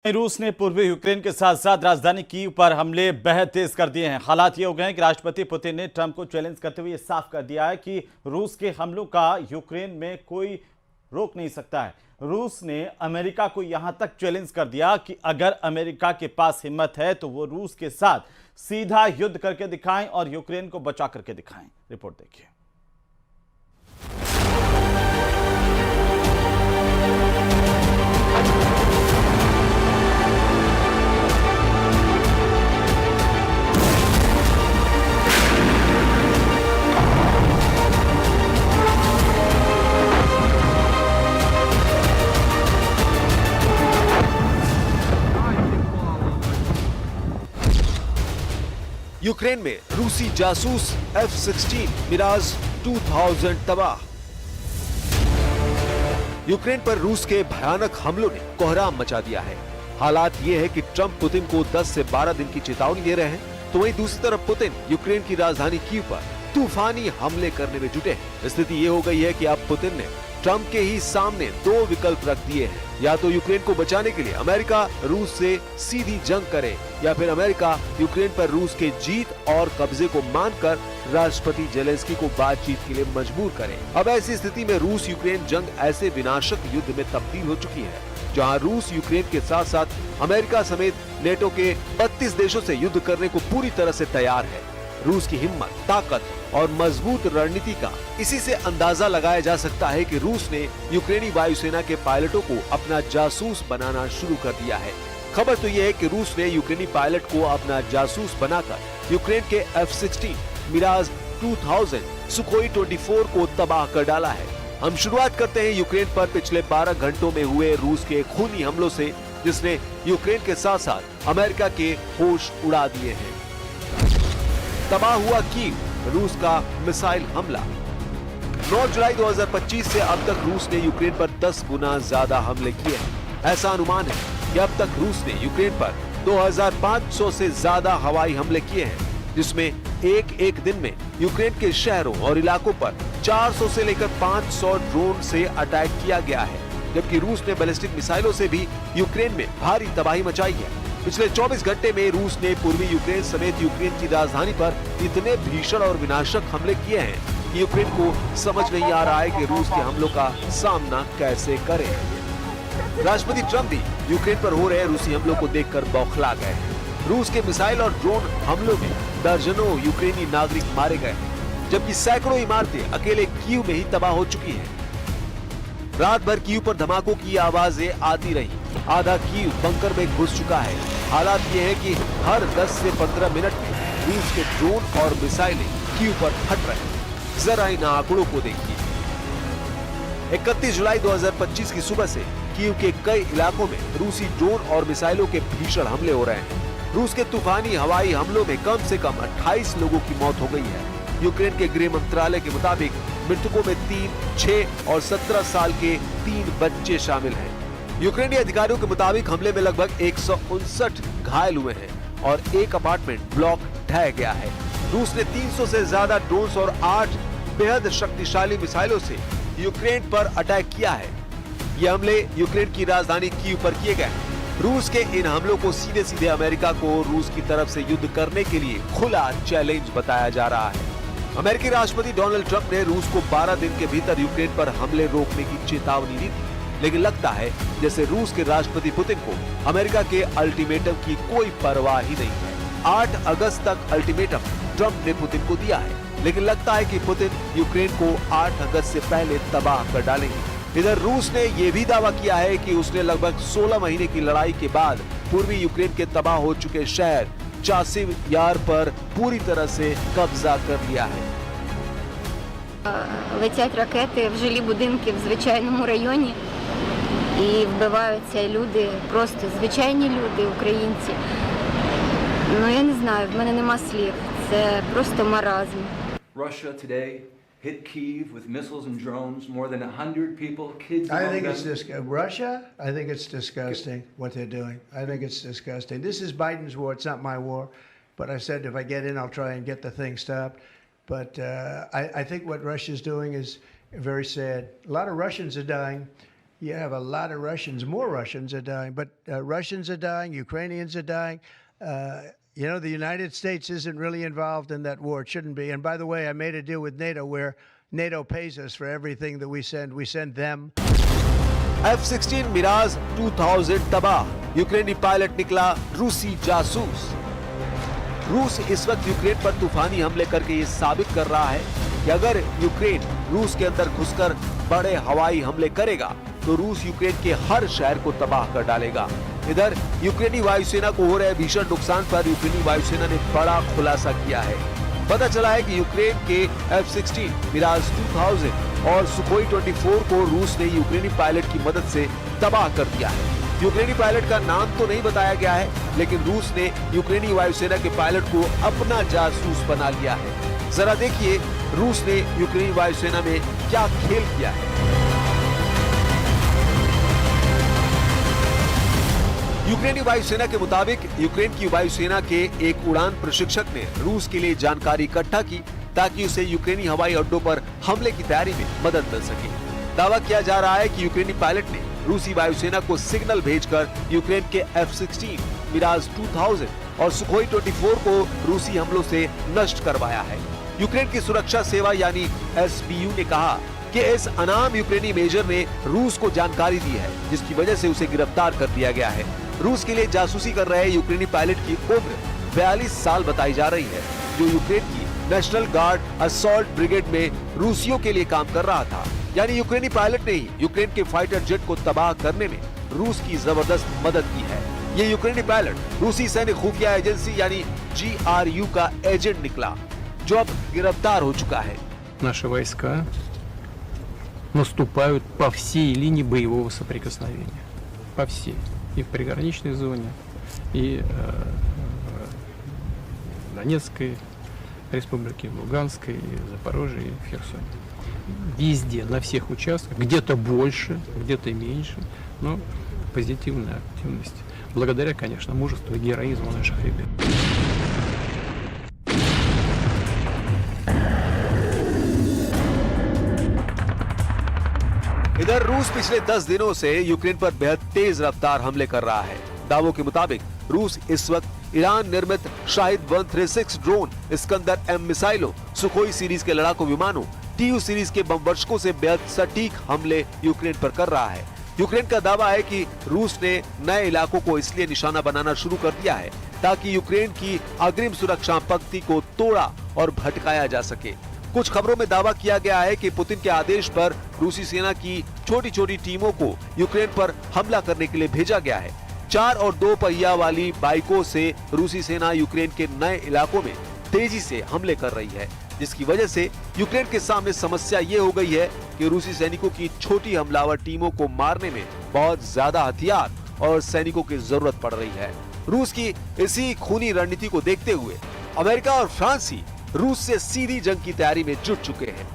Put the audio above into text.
रूस ने पूर्वी यूक्रेन के साथ साथ राजधानी कीव पर हमले बेहद तेज कर दिए हैं। हालात ये हो गए हैं कि राष्ट्रपति पुतिन ने ट्रंप को चैलेंज करते हुए साफ कर दिया है कि रूस के हमलों का यूक्रेन में कोई रोक नहीं सकता है। रूस ने अमेरिका को यहां तक चैलेंज कर दिया कि अगर अमेरिका के पास हिम्मत है तो वो रूस के साथ सीधा युद्ध करके दिखाएं और यूक्रेन को बचा करके दिखाएं। रिपोर्ट देखिए। यूक्रेन में रूसी जासूस F-16 मिराज 2000 तबाह। यूक्रेन पर रूस के भयानक हमलों ने कोहराम मचा दिया है। हालात ये है कि ट्रंप पुतिन को 10 से 12 दिन की चेतावनी दे रहे हैं, तो वहीं दूसरी तरफ पुतिन यूक्रेन की राजधानी कीव पर तूफानी हमले करने में जुटे हैं। स्थिति ये हो गई है कि अब पुतिन ने ट्रंप के ही सामने दो विकल्प रख दिए हैं, या तो यूक्रेन को बचाने के लिए अमेरिका रूस से सीधी जंग करे, या फिर अमेरिका यूक्रेन पर रूस के जीत और कब्जे को मानकर राष्ट्रपति जेलेंस्की को बातचीत के लिए मजबूर करे। अब ऐसी स्थिति में रूस यूक्रेन जंग ऐसे विनाशक युद्ध में तब्दील हो चुकी है, जहां रूस यूक्रेन के साथ साथ अमेरिका समेत नेटो के 32 देशों से युद्ध करने को पूरी तरह से तैयार है। रूस की हिम्मत, ताकत और मजबूत रणनीति का इसी से अंदाजा लगाया जा सकता है कि रूस ने यूक्रेनी वायुसेना के पायलटों को अपना जासूस बनाना शुरू कर दिया है। खबर तो यह है कि रूस ने यूक्रेनी पायलट को अपना जासूस बनाकर यूक्रेन के F-16 मिराज 2000 सुखोई 24 को तबाह कर डाला है। हम शुरुआत करते हैं यूक्रेन पर पिछले 12 घंटों में हुए रूस के खूनी हमलों से, जिसने यूक्रेन के साथ साथ अमेरिका के होश उड़ा दिए हैं। तबाह हुआ कीव, रूस का मिसाइल हमला। 9 जुलाई 2025 से अब तक रूस ने यूक्रेन पर 10 गुना ज्यादा हमले किए हैं। ऐसा अनुमान है कि अब तक रूस ने यूक्रेन पर 2500 से ज्यादा हवाई हमले किए हैं, जिसमें एक दिन में यूक्रेन के शहरों और इलाकों पर 400 से लेकर 500 ड्रोन से अटैक किया गया है। जबकि रूस ने बैलिस्टिक मिसाइलों से भी यूक्रेन में भारी तबाही मचाई है। पिछले 24 घंटे में रूस ने पूर्वी यूक्रेन समेत यूक्रेन की राजधानी पर इतने भीषण और विनाशक हमले किए हैं कि यूक्रेन को समझ नहीं आ रहा है कि रूस के हमलों का सामना कैसे करे। राष्ट्रपति ट्रंप भी यूक्रेन पर हो रहे रूसी हमलों को देखकर बौखला गए हैं। रूस के मिसाइल और ड्रोन हमलों में दर्जनों यूक्रेनी नागरिक मारे गए हैं, जबकि सैकड़ों इमारतें अकेले कीव में ही तबाह हो चुकी हैं। रात भर कीव पर धमाकों की आवाजें आती रही। आधा कीव बंकर में घुस चुका है। हालात ये है कि हर 10 से 15 मिनट में रूस के ड्रोन और मिसाइलें कीव पर फट रहे हैं। जरा इन आंकड़ों को देखिए। 31 जुलाई 2025 की सुबह से कीव के कई इलाकों में रूसी ड्रोन और मिसाइलों के भीषण हमले हो रहे हैं। रूस के तूफानी हवाई हमलों में कम से कम 28 लोगों की मौत हो गई है। यूक्रेन के गृह मंत्रालय के मुताबिक मृतकों में 3, 6 और 17 साल के 3 बच्चे शामिल हैं। यूक्रेनी अधिकारियों के मुताबिक हमले में लगभग 159 घायल हुए हैं और एक अपार्टमेंट ब्लॉक ढह गया है। रूस ने 300 से ज्यादा ड्रोन और 8 बेहद शक्तिशाली मिसाइलों से यूक्रेन पर अटैक किया है। ये हमले यूक्रेन की राजधानी कीव पर किए गए हैं। रूस के इन हमलों को सीधे सीधे अमेरिका को रूस की तरफ से युद्ध करने के लिए खुला चैलेंज बताया जा रहा है। अमेरिकी राष्ट्रपति डोनाल्ड ट्रंप ने रूस को 12 दिन के भीतर यूक्रेन पर हमले रोकने की चेतावनी दी थी, लेकिन लगता है जैसे रूस के राष्ट्रपति पुतिन को अमेरिका के अल्टीमेटम की कोई परवाह ही नहीं है। 8 अगस्त तक अल्टीमेटम ट्रंप ने पुतिन को दिया है, लेकिन लगता है कि पुतिन यूक्रेन को 8 अगस्त से पहले तबाह कर डालेंगे। इधर रूस ने यह भी दावा किया है कि उसने लगभग 16 महीने की लड़ाई के बाद पूर्वी यूक्रेन के तबाह हो चुके शहर चासिव यार पर पूरी तरह से कब्जा कर लिया है। Летять ракети в жилі будинки в звичайному районі і вбиваються люди, просто звичайні люди, українці. Ну я не знаю, в мене нема слів. Це просто маразм. Russia today hit Kyiv with missiles and drones, more than 100 people, kids. I think it's Russia. I think it's disgusting what they're doing. I think it's disgusting. This is Biden's war. It's not my war. But I said if I get in, I'll try and get the thing stopped. But I think what Russia's doing is very sad. A lot of Russians are dying. you have a lot of Russians, more Russians are dying, but Russians are dying, Ukrainians are dying. You know, the United States isn't really involved in that war. It shouldn't be. And by the way, I made a deal with NATO where NATO pays us for everything that we send. We send them. F-16 Miraj 2000 तबाह, यूक्रेनी pilot निकला रूसी जासूस। रूस इस वक्त Ukraine पर तूफानी हमले करके ये साबित कर रहा है कि अगर यूक्रेन रूस के अंदर घुसकर बड़े हवाई हमले करेगा तो रूस यूक्रेन के हर शहर को तबाह कर डालेगा। इधर यूक्रेनी वायुसेना को हो रहे भीषण नुकसान पर यूक्रेनी वायुसेना ने बड़ा खुलासा किया है। पता चला है कि यूक्रेन के F-16 मिराज 2000 और सुखोई 24 को रूस ने यूक्रेनी पायलट की मदद से तबाह कर दिया है। यूक्रेनी पायलट का नाम तो नहीं बताया गया है, लेकिन रूस ने यूक्रेनी वायुसेना के पायलट को अपना जासूस बना लिया है। जरा देखिए रूस ने यूक्रेनी वायुसेना में क्या खेल किया है। यूक्रेनी वायुसेना के मुताबिक यूक्रेन की वायुसेना के एक उड़ान प्रशिक्षक ने रूस के लिए जानकारी इकट्ठा की ताकि उसे यूक्रेनी हवाई अड्डों पर हमले की तैयारी में मदद मिल सके। दावा किया जा रहा है कि यूक्रेनी पायलट ने रूसी वायुसेना को सिग्नल भेजकर यूक्रेन के F-16 मिराज 2000 और सुखोई 24 को रूसी हमलों से नष्ट करवाया है। यूक्रेन की सुरक्षा सेवा यानी SBU ने कहा कि इस अनाम यूक्रेनी मेजर ने रूस को जानकारी दी है, जिसकी वजह से उसे गिरफ्तार कर दिया गया है। रूस के लिए जासूसी कर रहे यूक्रेनी पायलट की उम्र 42 साल बताई जा रही है, जो यूक्रेन की नेशनल गार्ड असॉल्ट ब्रिगेड में रूसियों के लिए काम कर रहा था। यानी यूक्रेनी पायलट ने ही यूक्रेन के फाइटर जेट को तबाह करने में रूस की जबरदस्त मदद की है। ये यूक्रेनी पायलट रूसी सैन्य खुफिया एजेंसी यानी GRU का एजेंट निकला, जो अब गिरफ्तार हो चुका है। Наши войска наступают по всей линии боевого соприкосновения. По всей. И в приграничной зоне, и в Донецкой республике, в Луганской, и в Запорожье, и в Херсоне. Везде, на всех участках, где-то больше, где-то меньше, но позитивная активность. Благодаря, конечно, мужеству и героизму наших ребят. इधर रूस पिछले 10 दिनों से यूक्रेन पर बेहद तेज रफ्तार हमले कर रहा है। दावों के मुताबिक रूस इस वक्त ईरान निर्मित शाहिद 136 ड्रोन, इस्कंदर M मिसाइलों, सुखोई सीरीज के लड़ाकू विमानों, TU सीरीज के बम वर्षकों से बेहद सटीक हमले यूक्रेन पर कर रहा है। यूक्रेन का दावा है कि रूस ने नए इलाकों को इसलिए निशाना बनाना शुरू कर दिया है ताकि यूक्रेन की अग्रिम सुरक्षा पंक्ति को तोड़ा और भटकाया जा सके। कुछ खबरों में दावा किया गया है कि पुतिन के आदेश पर रूसी सेना की छोटी छोटी टीमों को यूक्रेन पर हमला करने के लिए भेजा गया है। 4 और 2 पहिया वाली बाइकों से रूसी सेना यूक्रेन के नए इलाकों में तेजी से हमले कर रही है, जिसकी वजह से यूक्रेन के सामने समस्या ये हो गई है कि रूसी सैनिकों की छोटी हमलावर टीमों को मारने में बहुत ज्यादा हथियार और सैनिकों की जरूरत पड़ रही है। रूस की इसी खूनी रणनीति को देखते हुए अमेरिका और फ्रांस ही रूस से सीधी जंग की तैयारी में जुट चुके हैं।